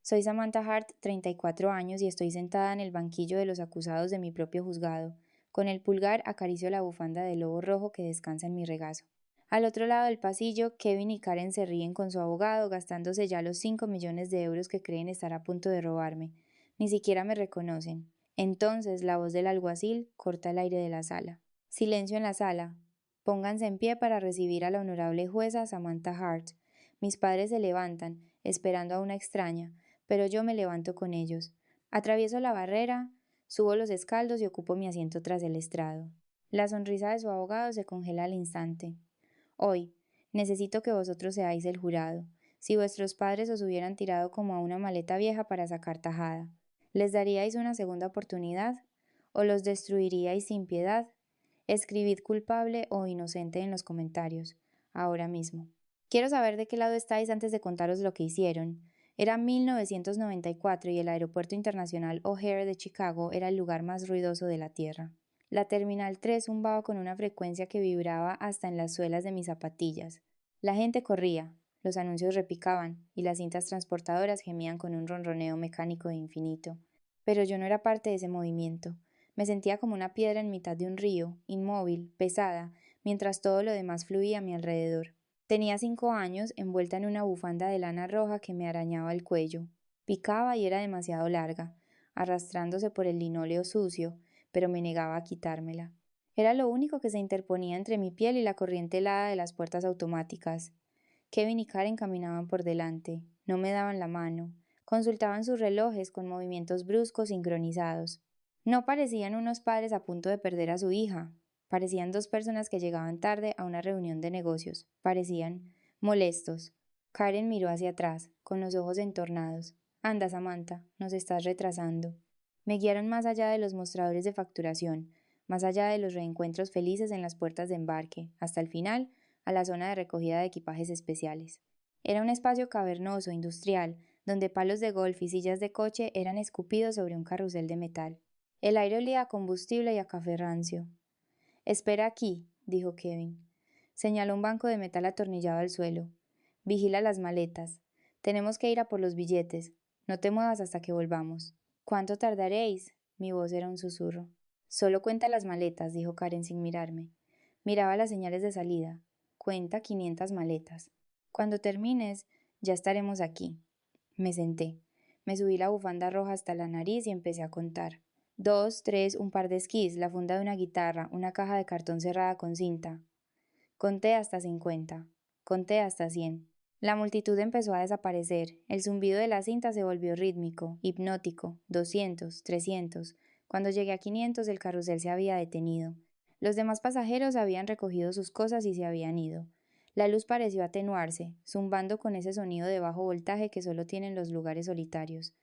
Soy Samantha Hart, 34 años, y estoy sentada en el banquillo de los acusados de mi propio juzgado. Con el pulgar acaricio la bufanda de lobo rojo que descansa en mi regazo. Al otro lado del pasillo, Kevin y Karen se ríen con su abogado, gastándose ya los 5 millones de euros que creen estar a punto de robarme. Ni siquiera me reconocen. Entonces la voz del alguacil corta el aire de la sala. Silencio en la sala. Pónganse en pie para recibir a la honorable jueza Samantha Hart. Mis padres se levantan, esperando a una extraña, pero yo me levanto con ellos. Atravieso la barrera, subo los escaldos y ocupo mi asiento tras el estrado. La sonrisa de su abogado se congela al instante. Hoy, necesito que vosotros seáis el jurado. Si vuestros padres os hubieran tirado como a una maleta vieja para sacar tajada, ¿les daríais una segunda oportunidad? ¿O los destruiríais sin piedad? Escribid culpable o inocente en los comentarios, ahora mismo. Quiero saber de qué lado estáis antes de contaros lo que hicieron. Era 1994 y el Aeropuerto Internacional O'Hare de Chicago era el lugar más ruidoso de la Tierra. La Terminal 3 zumbaba con una frecuencia que vibraba hasta en las suelas de mis zapatillas. La gente corría, los anuncios repicaban y las cintas transportadoras gemían con un ronroneo mecánico de infinito. Pero yo no era parte de ese movimiento. Me sentía como una piedra en mitad de un río, inmóvil, pesada, mientras todo lo demás fluía a mi alrededor. Tenía 5 años, envuelta en una bufanda de lana roja que me arañaba el cuello. Picaba y era demasiado larga, arrastrándose por el linóleo sucio, pero me negaba a quitármela. Era lo único que se interponía entre mi piel y la corriente helada de las puertas automáticas. Kevin y Karen caminaban por delante, no me daban la mano, consultaban sus relojes con movimientos bruscos sincronizados. No parecían unos padres a punto de perder a su hija, parecían dos personas que llegaban tarde a una reunión de negocios, parecían molestos. Karen miró hacia atrás, con los ojos entornados. Anda, Samantha, nos estás retrasando. Me guiaron más allá de los mostradores de facturación, más allá de los reencuentros felices en las puertas de embarque, hasta el final, a la zona de recogida de equipajes especiales. Era un espacio cavernoso, industrial, donde palos de golf y sillas de coche eran escupidos sobre un carrusel de metal. El aire olía a combustible y a café rancio. Espera aquí, dijo Kevin. Señaló un banco de metal atornillado al suelo. Vigila las maletas. Tenemos que ir a por los billetes. No te muevas hasta que volvamos. ¿Cuánto tardaréis? Mi voz era un susurro. Solo cuenta las maletas, dijo Karen sin mirarme. Miraba las señales de salida. Cuenta 500 maletas. Cuando termines, ya estaremos aquí. Me senté. Me subí la bufanda roja hasta la nariz y empecé a contar. 2, 3, un par de esquís, la funda de una guitarra, una caja de cartón cerrada con cinta. Conté hasta 50. Conté hasta 100. La multitud empezó a desaparecer. El zumbido de la cinta se volvió rítmico, hipnótico. 200, 300. Cuando llegué a 500, el carrusel se había detenido. Los demás pasajeros habían recogido sus cosas y se habían ido. La luz pareció atenuarse, zumbando con ese sonido de bajo voltaje que solo tienen los lugares solitarios.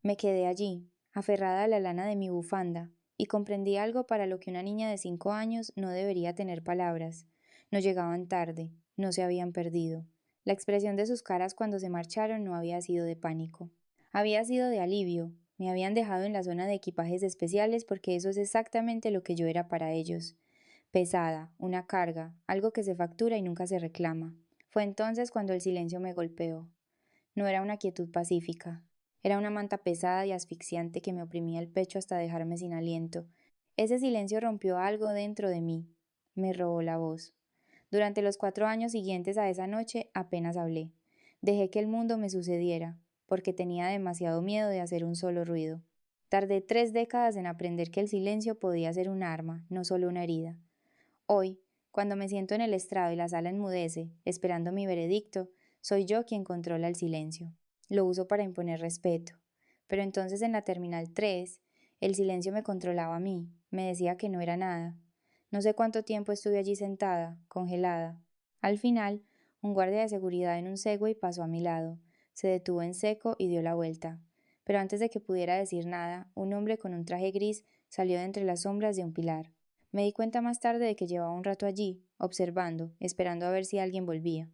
Me quedé allí, aferrada a la lana de mi bufanda, y comprendí algo para lo que una niña de 5 años no debería tener palabras. No llegaban tarde, no se habían perdido. La expresión de sus caras cuando se marcharon no había sido de pánico. Había sido de alivio. Me habían dejado en la zona de equipajes especiales porque eso es exactamente lo que yo era para ellos. Pesada, una carga, algo que se factura y nunca se reclama. Fue entonces cuando el silencio me golpeó. No era una quietud pacífica. Era una manta pesada y asfixiante que me oprimía el pecho hasta dejarme sin aliento. Ese silencio rompió algo dentro de mí. Me robó la voz. Durante los 4 años siguientes a esa noche apenas hablé. Dejé que el mundo me sucediera, porque tenía demasiado miedo de hacer un solo ruido. Tardé 3 décadas en aprender que el silencio podía ser un arma, no solo una herida. Hoy, cuando me siento en el estrado y la sala enmudece, esperando mi veredicto, soy yo quien controla el silencio. Lo uso para imponer respeto. Pero entonces en la Terminal 3, el silencio me controlaba a mí, me decía que no era nada. No sé cuánto tiempo estuve allí sentada, congelada. Al final, un guardia de seguridad en un Segway pasó a mi lado, se detuvo en seco y dio la vuelta. Pero antes de que pudiera decir nada, un hombre con un traje gris salió de entre las sombras de un pilar. Me di cuenta más tarde de que llevaba un rato allí, observando, esperando a ver si alguien volvía.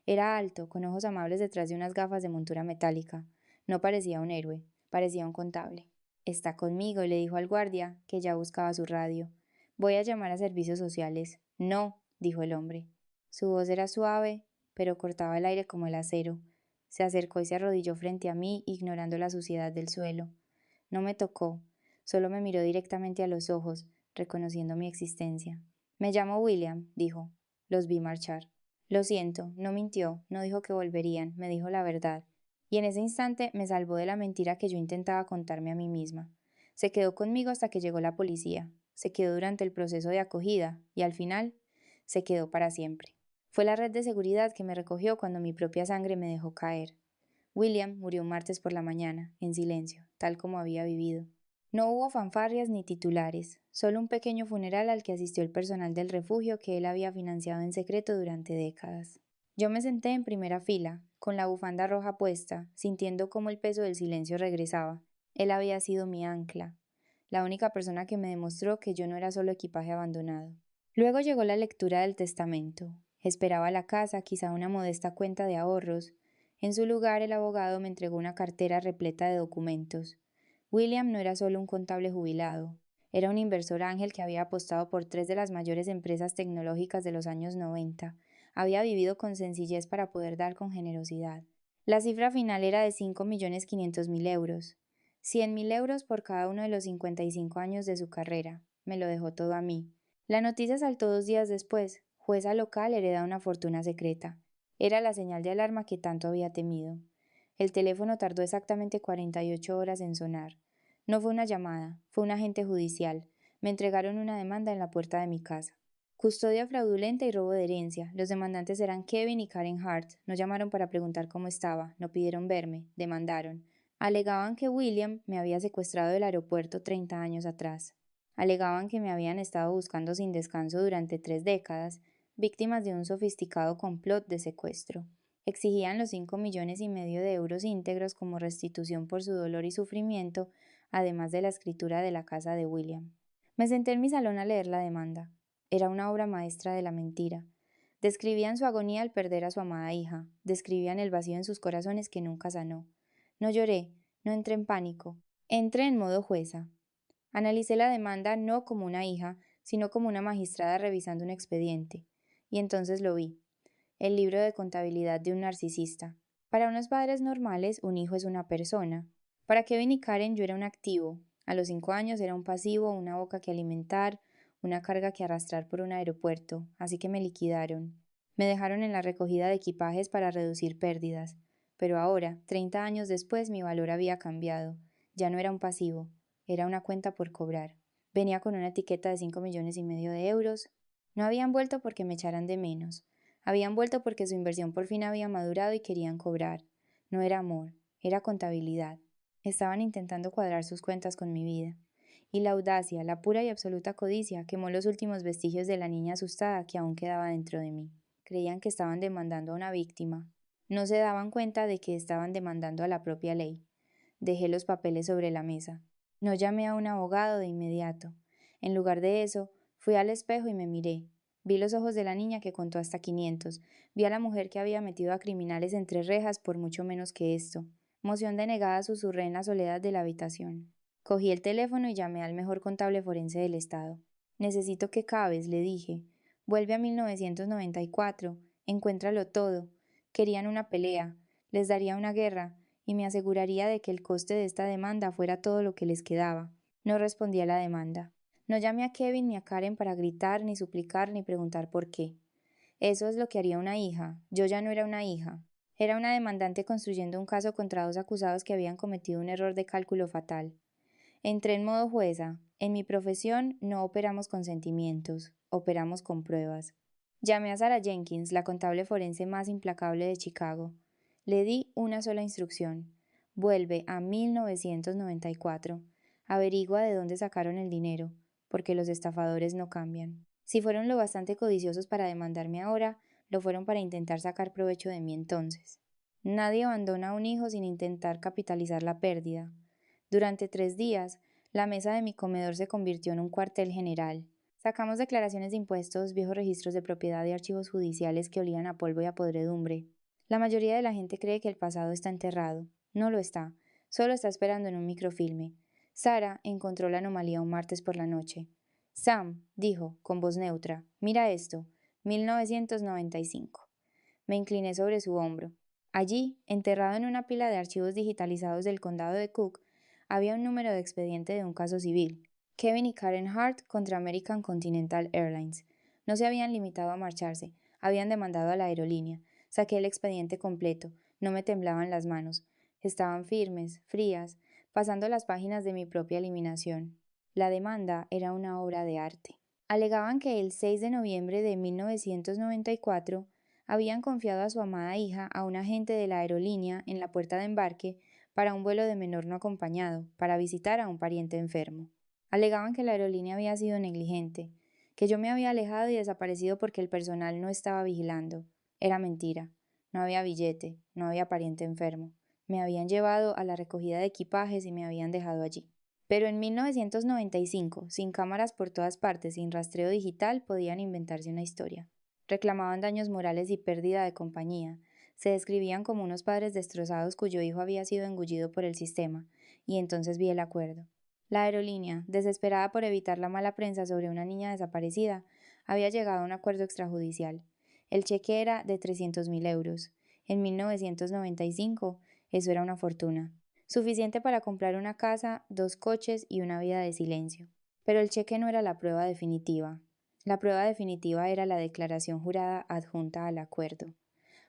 Era alto, con ojos amables detrás de unas gafas de montura metálica. No parecía un héroe, parecía un contable. Está conmigo, le dijo al guardia, que ya buscaba su radio. Voy a llamar a servicios sociales. No, dijo el hombre. Su voz era suave, pero cortaba el aire como el acero. Se acercó y se arrodilló frente a mí, ignorando la suciedad del suelo. No me tocó, solo me miró directamente a los ojos, reconociendo mi existencia. Me llamo William, dijo. Los vi marchar. Lo siento, no mintió, no dijo que volverían, me dijo la verdad. Y en ese instante me salvó de la mentira que yo intentaba contarme a mí misma. Se quedó conmigo hasta que llegó la policía, se quedó durante el proceso de acogida y al final se quedó para siempre. Fue la red de seguridad que me recogió cuando mi propia sangre me dejó caer. William murió un martes por la mañana, en silencio, tal como había vivido. No hubo fanfarrias ni titulares, solo un pequeño funeral al que asistió el personal del refugio que él había financiado en secreto durante décadas. Yo me senté en primera fila, con la bufanda roja puesta, sintiendo cómo el peso del silencio regresaba. Él había sido mi ancla, la única persona que me demostró que yo no era solo equipaje abandonado. Luego llegó la lectura del testamento. Esperaba la casa, quizá una modesta cuenta de ahorros. En su lugar, el abogado me entregó una cartera repleta de documentos. William no era solo un contable jubilado, era un inversor ángel que había apostado por 3 de las mayores empresas tecnológicas de los años 90. Había vivido con sencillez para poder dar con generosidad. La cifra final era de 5.500.000 euros. 100.000 euros por cada uno de los 55 años de su carrera. Me lo dejó todo a mí. La noticia saltó 2 días después. Jueza local hereda una fortuna secreta. Era la señal de alarma que tanto había temido. El teléfono tardó exactamente 48 horas en sonar. No fue una llamada, fue un agente judicial. Me entregaron una demanda en la puerta de mi casa. Custodia fraudulenta y robo de herencia. Los demandantes eran Kevin y Karen Hart. No llamaron para preguntar cómo estaba, no pidieron verme, demandaron. Alegaban que William me había secuestrado del aeropuerto 30 años atrás. Alegaban que me habían estado buscando sin descanso durante 3 décadas, víctimas de un sofisticado complot de secuestro. Exigían los 5,5 millones de euros íntegros como restitución por su dolor y sufrimiento, además de la escritura de la casa de William. Me senté en mi salón a leer la demanda. Era una obra maestra de la mentira. Describían su agonía al perder a su amada hija, describían el vacío en sus corazones que nunca sanó. No lloré, no entré en pánico, entré en modo jueza. Analicé la demanda no como una hija, sino como una magistrada revisando un expediente. Y entonces lo vi. El libro de contabilidad de un narcisista. Para unos padres normales, un hijo es una persona. Para Kevin y Karen yo era un activo. A los 5 años era un pasivo, una boca que alimentar, una carga que arrastrar por un aeropuerto, así que me liquidaron. Me dejaron en la recogida de equipajes para reducir pérdidas. Pero ahora, 30 años después, mi valor había cambiado. Ya no era un pasivo, era una cuenta por cobrar. Venía con una etiqueta de 5,5 millones de euros. No habían vuelto porque me echaran de menos. Habían vuelto porque su inversión por fin había madurado y querían cobrar. No era amor, era contabilidad. Estaban intentando cuadrar sus cuentas con mi vida. Y la audacia, la pura y absoluta codicia, quemó los últimos vestigios de la niña asustada que aún quedaba dentro de mí. Creían que estaban demandando a una víctima. No se daban cuenta de que estaban demandando a la propia ley. Dejé los papeles sobre la mesa. No llamé a un abogado de inmediato. En lugar de eso, fui al espejo y me miré. Vi los ojos de la niña que contó hasta 500. Vi a la mujer que había metido a criminales entre rejas por mucho menos que esto. Moción denegada susurré en la soledad de la habitación. Cogí el teléfono y llamé al mejor contable forense del estado. Necesito que cabes, le dije. Vuelve a 1994. Encuéntralo todo. Querían una pelea. Les daría una guerra y me aseguraría de que el coste de esta demanda fuera todo lo que les quedaba. No respondí a la demanda. No llamé a Kevin ni a Karen para gritar, ni suplicar, ni preguntar por qué. Eso es lo que haría una hija. Yo ya no era una hija. Era una demandante construyendo un caso contra 2 acusados que habían cometido un error de cálculo fatal. Entré en modo jueza. En mi profesión no operamos con sentimientos, operamos con pruebas. Llamé a Sarah Jenkins, la contable forense más implacable de Chicago. Le di una sola instrucción. Vuelve a 1994. Averigua de dónde sacaron el dinero, porque los estafadores no cambian. Si fueron lo bastante codiciosos para demandarme ahora, lo fueron para intentar sacar provecho de mí entonces. Nadie abandona a un hijo sin intentar capitalizar la pérdida. Durante 3 días, la mesa de mi comedor se convirtió en un cuartel general. Sacamos declaraciones de impuestos, viejos registros de propiedad y archivos judiciales que olían a polvo y a podredumbre. La mayoría de la gente cree que el pasado está enterrado. No lo está, solo está esperando en un microfilme. Sara encontró la anomalía un martes por la noche. Sam, dijo, con voz neutra, mira esto, 1995. Me incliné sobre su hombro. Allí, enterrado en una pila de archivos digitalizados del condado de Cook, había un número de expediente de un caso civil. Kevin y Karen Hart contra American Continental Airlines. No se habían limitado a marcharse, habían demandado a la aerolínea. Saqué el expediente completo, no me temblaban las manos. Estaban firmes, frías, pasando las páginas de mi propia eliminación. La demanda era una obra de arte. Alegaban que el 6 de noviembre de 1994 habían confiado a su amada hija a un agente de la aerolínea en la puerta de embarque para un vuelo de menor no acompañado, para visitar a un pariente enfermo. Alegaban que la aerolínea había sido negligente, que yo me había alejado y desaparecido porque el personal no estaba vigilando. Era mentira. No había billete, no había pariente enfermo. Me habían llevado a la recogida de equipajes y me habían dejado allí. Pero en 1995, sin cámaras por todas partes, sin rastreo digital, podían inventarse una historia. Reclamaban daños morales y pérdida de compañía. Se describían como unos padres destrozados cuyo hijo había sido engullido por el sistema, y entonces vi el acuerdo. La aerolínea, desesperada por evitar la mala prensa sobre una niña desaparecida, había llegado a un acuerdo extrajudicial. El cheque era de 300.000 euros. En 1995, eso era una fortuna. Suficiente para comprar una casa, 2 coches y una vida de silencio. Pero el cheque no era la prueba definitiva. La prueba definitiva era la declaración jurada adjunta al acuerdo.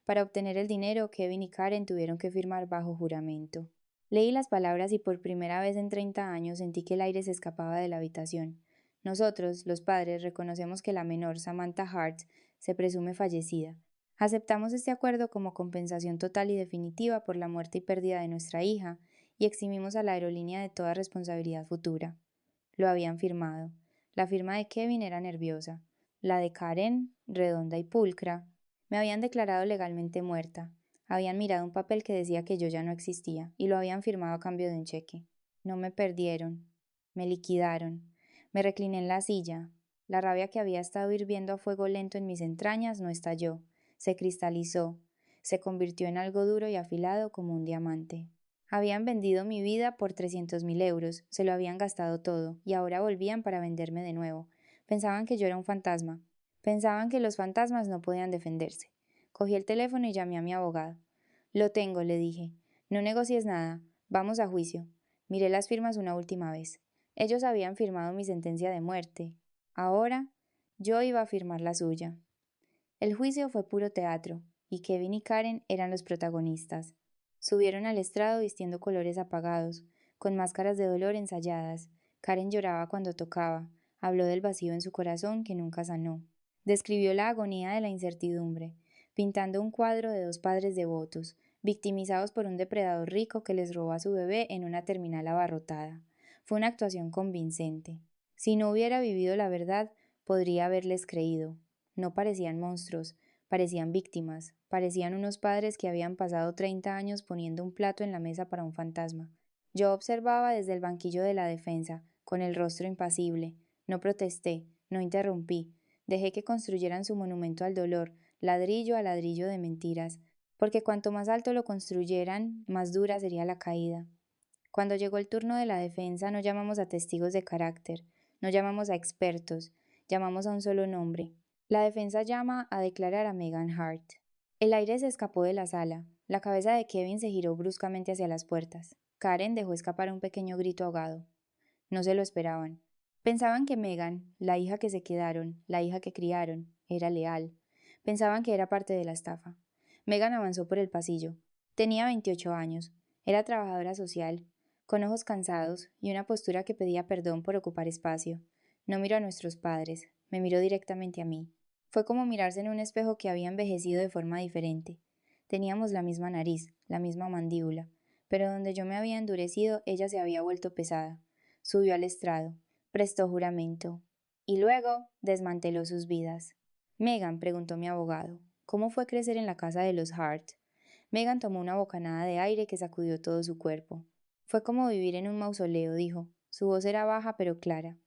Para obtener el dinero, Kevin y Karen tuvieron que firmar bajo juramento. Leí las palabras y por primera vez en 30 años sentí que el aire se escapaba de la habitación. Nosotros, los padres, reconocemos que la menor, Samantha Hart, se presume fallecida. Aceptamos este acuerdo como compensación total y definitiva por la muerte y pérdida de nuestra hija y eximimos a la aerolínea de toda responsabilidad futura. Lo habían firmado. La firma de Kevin era nerviosa. La de Karen, redonda y pulcra. Me habían declarado legalmente muerta. Habían mirado un papel que decía que yo ya no existía y lo habían firmado a cambio de un cheque. No me perdieron. Me liquidaron. Me recliné en la silla. La rabia que había estado hirviendo a fuego lento en mis entrañas no estalló. Se cristalizó. Se convirtió en algo duro y afilado como un diamante. Habían vendido mi vida por 300.000 euros, se lo habían gastado todo, y ahora volvían para venderme de nuevo. Pensaban que yo era un fantasma. Pensaban que los fantasmas no podían defenderse. Cogí el teléfono y llamé a mi abogado. Lo tengo, le dije. No negocies nada. Vamos a juicio. Miré las firmas una última vez. Ellos habían firmado mi sentencia de muerte. Ahora yo iba a firmar la suya. El juicio fue puro teatro, y Kevin y Karen eran los protagonistas. Subieron al estrado vistiendo colores apagados, con máscaras de dolor ensayadas. Karen lloraba cuando tocaba, habló del vacío en su corazón que nunca sanó. Describió la agonía de la incertidumbre, pintando un cuadro de dos padres devotos, victimizados por un depredador rico que les robó a su bebé en una terminal abarrotada. Fue una actuación convincente. Si no hubiera vivido la verdad, podría haberles creído. No parecían monstruos, parecían víctimas, parecían unos padres que habían pasado 30 años poniendo un plato en la mesa para un fantasma. Yo observaba desde el banquillo de la defensa, con el rostro impasible. No protesté, no interrumpí. Dejé que construyeran su monumento al dolor, ladrillo a ladrillo de mentiras, porque cuanto más alto lo construyeran, más dura sería la caída. Cuando llegó el turno de la defensa, no llamamos a testigos de carácter, no llamamos a expertos, llamamos a un solo nombre. La defensa llama a declarar a Megan Hart. El aire se escapó de la sala. La cabeza de Kevin se giró bruscamente hacia las puertas. Karen dejó escapar un pequeño grito ahogado. No se lo esperaban. Pensaban que Megan, la hija que se quedaron, la hija que criaron, era leal. Pensaban que era parte de la estafa. Megan avanzó por el pasillo. Tenía 28 años. Era trabajadora social, con ojos cansados y una postura que pedía perdón por ocupar espacio. No miró a nuestros padres, me miró directamente a mí. Fue como mirarse en un espejo que había envejecido de forma diferente. Teníamos la misma nariz, la misma mandíbula, pero donde yo me había endurecido, ella se había vuelto pesada. Subió al estrado, prestó juramento, y luego desmanteló sus vidas. Megan, preguntó mi abogado, ¿cómo fue crecer en la casa de los Hart? Megan tomó una bocanada de aire que sacudió todo su cuerpo. Fue como vivir en un mausoleo, dijo. Su voz era baja pero clara.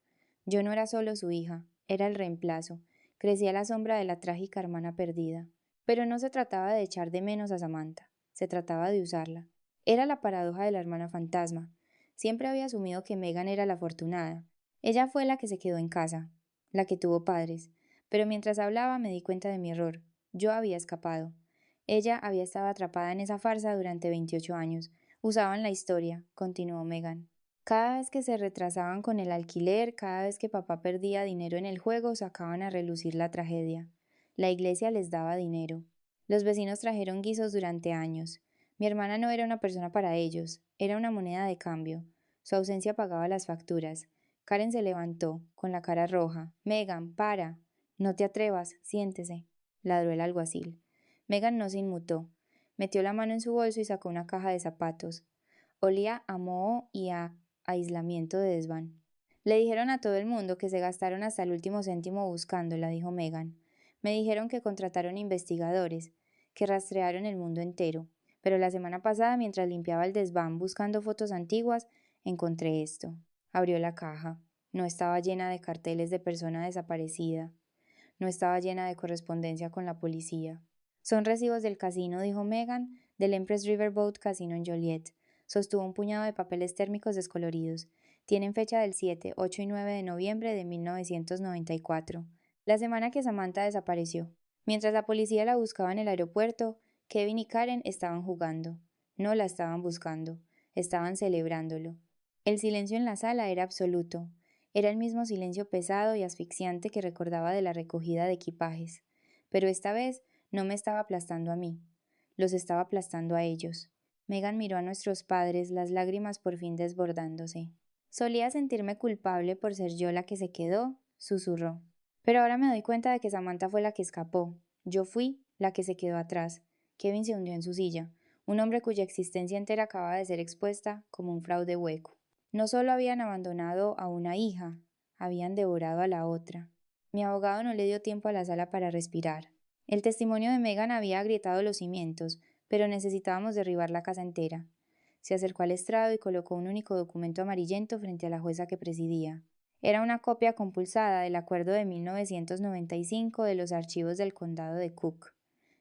Yo no era solo su hija, era el reemplazo. Crecía a la sombra de la trágica hermana perdida. Pero no se trataba de echar de menos a Samantha, se trataba de usarla. Era la paradoja de la hermana fantasma. Siempre había asumido que Megan era la afortunada. Ella fue la que se quedó en casa, la que tuvo padres. Pero mientras hablaba me di cuenta de mi error. Yo había escapado. Ella había estado atrapada en esa farsa durante 28 años. Usaban la historia, continuó Megan. Cada vez que se retrasaban con el alquiler, cada vez que papá perdía dinero en el juego, sacaban a relucir la tragedia. La iglesia les daba dinero. Los vecinos trajeron guisos durante años. Mi hermana no era una persona para ellos, era una moneda de cambio. Su ausencia pagaba las facturas. Karen se levantó, con la cara roja. Megan, para. No te atrevas, siéntese, ladró el alguacil. Megan no se inmutó. Metió la mano en su bolso y sacó una caja de zapatos. Olía a moho y a aislamiento de desván. Le dijeron a todo el mundo que se gastaron hasta el último céntimo buscándola, dijo Megan. Me dijeron que contrataron investigadores, que rastrearon el mundo entero. Pero la semana pasada, mientras limpiaba el desván buscando fotos antiguas, encontré esto. Abrió la caja. No estaba llena de carteles de persona desaparecida. No estaba llena de correspondencia con la policía. Son recibos del casino, dijo Megan, del Empress Riverboat Casino en Joliet. Sostuvo un puñado de papeles térmicos descoloridos. Tienen fecha del 7, 8 y 9 de noviembre de 1994, la semana que Samantha desapareció. Mientras la policía la buscaba en el aeropuerto, Kevin y Karen estaban jugando. No la estaban buscando, estaban celebrándolo. El silencio en la sala era absoluto. Era el mismo silencio pesado y asfixiante que recordaba de la recogida de equipajes. Pero esta vez no me estaba aplastando a mí, los estaba aplastando a ellos. Megan miró a nuestros padres, las lágrimas por fin desbordándose. Solía sentirme culpable por ser yo la que se quedó, susurró. Pero ahora me doy cuenta de que Samantha fue la que escapó. Yo fui la que se quedó atrás. Kevin se hundió en su silla, un hombre cuya existencia entera acababa de ser expuesta como un fraude hueco. No solo habían abandonado a una hija, habían devorado a la otra. Mi abogado no le dio tiempo a la sala para respirar. El testimonio de Megan había agrietado los cimientos, pero necesitábamos derribar la casa entera. Se acercó al estrado y colocó un único documento amarillento frente a la jueza que presidía. Era una copia compulsada del acuerdo de 1995 de los archivos del condado de Cook.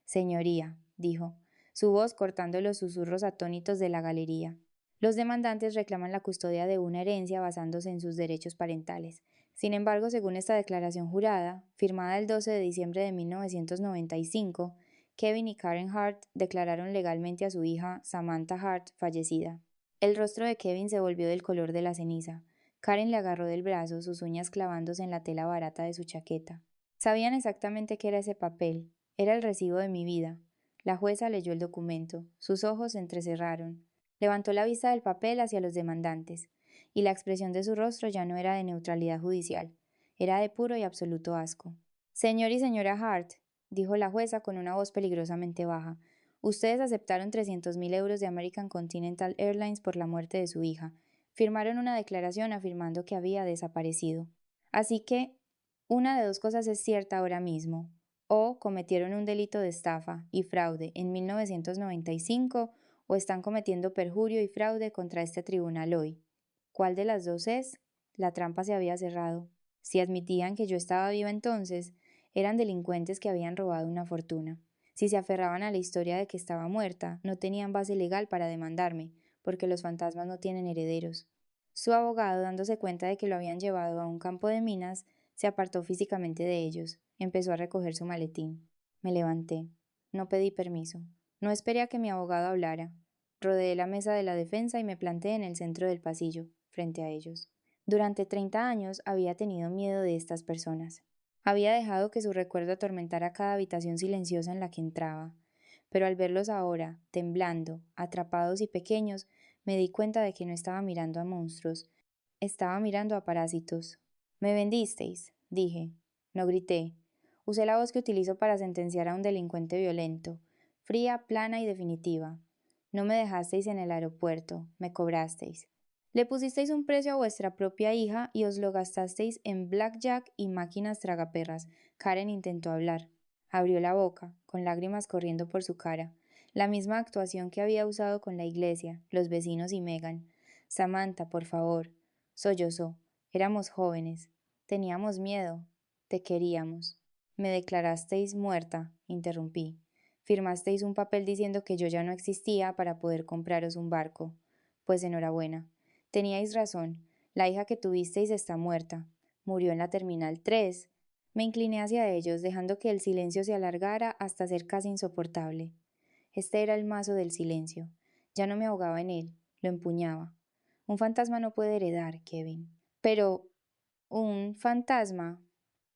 Señoría, dijo, su voz cortando los susurros atónitos de la galería. Los demandantes reclaman la custodia de una herencia basándose en sus derechos parentales. Sin embargo, según esta declaración jurada, firmada el 12 de diciembre de 1995, Kevin y Karen Hart declararon legalmente a su hija Samantha Hart fallecida. El rostro de Kevin se volvió del color de la ceniza. Karen le agarró del brazo, sus uñas clavándose en la tela barata de su chaqueta. Sabían exactamente qué era ese papel. Era el recibo de mi vida. La jueza leyó el documento. Sus ojos se entrecerraron. Levantó la vista del papel hacia los demandantes, y la expresión de su rostro ya no era de neutralidad judicial, era de puro y absoluto asco. Señor y señora Hart, dijo la jueza con una voz peligrosamente baja, ustedes aceptaron 300.000 euros de American Continental Airlines por la muerte de su hija. Firmaron una declaración afirmando que había desaparecido. Así que, una de dos cosas es cierta ahora mismo. O cometieron un delito de estafa y fraude en 1995 o están cometiendo perjurio y fraude contra este tribunal hoy. ¿Cuál de las dos es? La trampa se había cerrado. Si admitían que yo estaba viva entonces, eran delincuentes que habían robado una fortuna. Si se aferraban a la historia de que estaba muerta, no tenían base legal para demandarme, porque los fantasmas no tienen herederos. Su abogado, dándose cuenta de que lo habían llevado a un campo de minas, se apartó físicamente de ellos. Empezó a recoger su maletín. Me levanté. No pedí permiso. No esperé a que mi abogado hablara. Rodeé la mesa de la defensa y me planté en el centro del pasillo, frente a ellos. Durante 30 años había tenido miedo de estas personas. Había dejado que su recuerdo atormentara cada habitación silenciosa en la que entraba. Pero al verlos ahora, temblando, atrapados y pequeños, me di cuenta de que no estaba mirando a monstruos, estaba mirando a parásitos. Me vendisteis, dije. No grité. Usé la voz que utilizo para sentenciar a un delincuente violento, fría, plana y definitiva. No me dejasteis en el aeropuerto, me cobrasteis. Le pusisteis un precio a vuestra propia hija y os lo gastasteis en blackjack y máquinas tragaperras. Karen intentó hablar. Abrió la boca, con lágrimas corriendo por su cara. La misma actuación que había usado con la iglesia, los vecinos y Megan. Samantha, por favor. Sollozó. Éramos jóvenes. Teníamos miedo. Te queríamos. Me declarasteis muerta, interrumpí. Firmasteis un papel diciendo que yo ya no existía para poder compraros un barco. Pues enhorabuena. Teníais razón. La hija que tuvisteis está muerta. Murió en la Terminal 3. Me incliné hacia ellos, dejando que el silencio se alargara hasta ser casi insoportable. Este era el mazo del silencio. Ya no me ahogaba en él, lo empuñaba. Un fantasma no puede heredar, Kevin. Pero un fantasma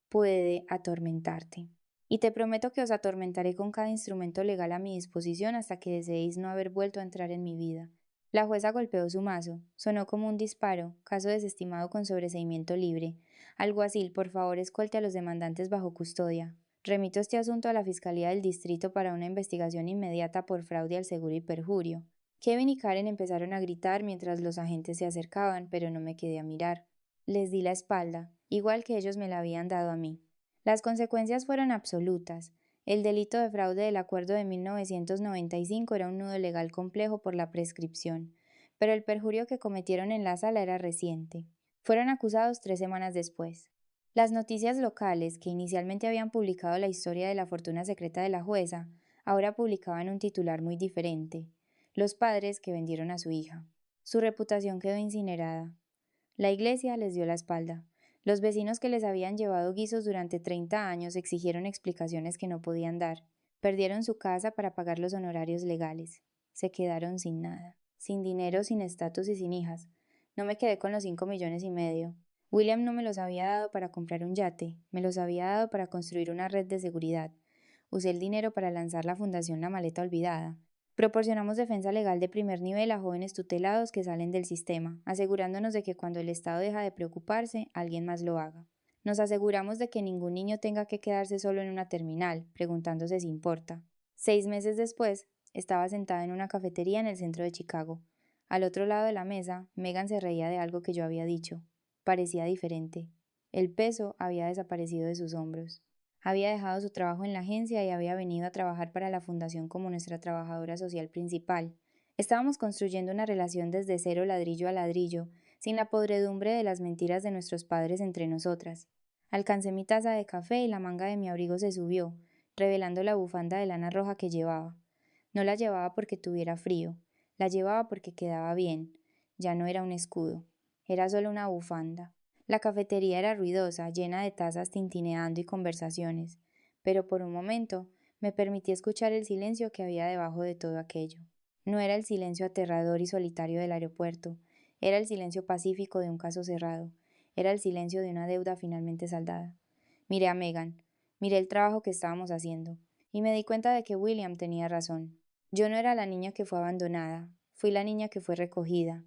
puede atormentarte. Y te prometo que os atormentaré con cada instrumento legal a mi disposición hasta que deseéis no haber vuelto a entrar en mi vida. La jueza golpeó su mazo. Sonó como un disparo, caso desestimado con sobreseimiento libre. Alguacil, por favor, escolte a los demandantes bajo custodia. Remito este asunto a la Fiscalía del Distrito para una investigación inmediata por fraude al seguro y perjurio. Kevin y Karen empezaron a gritar mientras los agentes se acercaban, pero no me quedé a mirar. Les di la espalda, igual que ellos me la habían dado a mí. Las consecuencias fueron absolutas. El delito de fraude del acuerdo de 1995 era un nudo legal complejo por la prescripción, pero el perjurio que cometieron en la sala era reciente. Fueron acusados 3 semanas después. Las noticias locales, que inicialmente habían publicado la historia de la fortuna secreta de la jueza, ahora publicaban un titular muy diferente: los padres que vendieron a su hija. Su reputación quedó incinerada. La iglesia les dio la espalda. Los vecinos que les habían llevado guisos durante 30 años exigieron explicaciones que no podían dar. Perdieron su casa para pagar los honorarios legales. Se quedaron sin nada. Sin dinero, sin estatus y sin hijas. No me quedé con los 5,5 millones. William no me los había dado para comprar un yate, me los había dado para construir una red de seguridad. Usé el dinero para lanzar la Fundación La Maleta Olvidada. Proporcionamos defensa legal de primer nivel a jóvenes tutelados que salen del sistema, asegurándonos de que cuando el Estado deja de preocuparse, alguien más lo haga. Nos aseguramos de que ningún niño tenga que quedarse solo en una terminal, preguntándose si importa. 6 meses después, estaba sentada en una cafetería en el centro de Chicago. Al otro lado de la mesa, Megan se reía de algo que yo había dicho. Parecía diferente. El peso había desaparecido de sus hombros. Había dejado su trabajo en la agencia y había venido a trabajar para la fundación como nuestra trabajadora social principal. Estábamos construyendo una relación desde cero, ladrillo a ladrillo, sin la podredumbre de las mentiras de nuestros padres entre nosotras. Alcancé mi taza de café y la manga de mi abrigo se subió, revelando la bufanda de lana roja que llevaba. No la llevaba porque tuviera frío, la llevaba porque quedaba bien. Ya no era un escudo, era solo una bufanda. La cafetería era ruidosa, llena de tazas tintineando y conversaciones, pero por un momento me permití escuchar el silencio que había debajo de todo aquello. No era el silencio aterrador y solitario del aeropuerto, era el silencio pacífico de un caso cerrado, era el silencio de una deuda finalmente saldada. Miré a Megan, miré el trabajo que estábamos haciendo, y me di cuenta de que William tenía razón. Yo no era la niña que fue abandonada, fui la niña que fue recogida,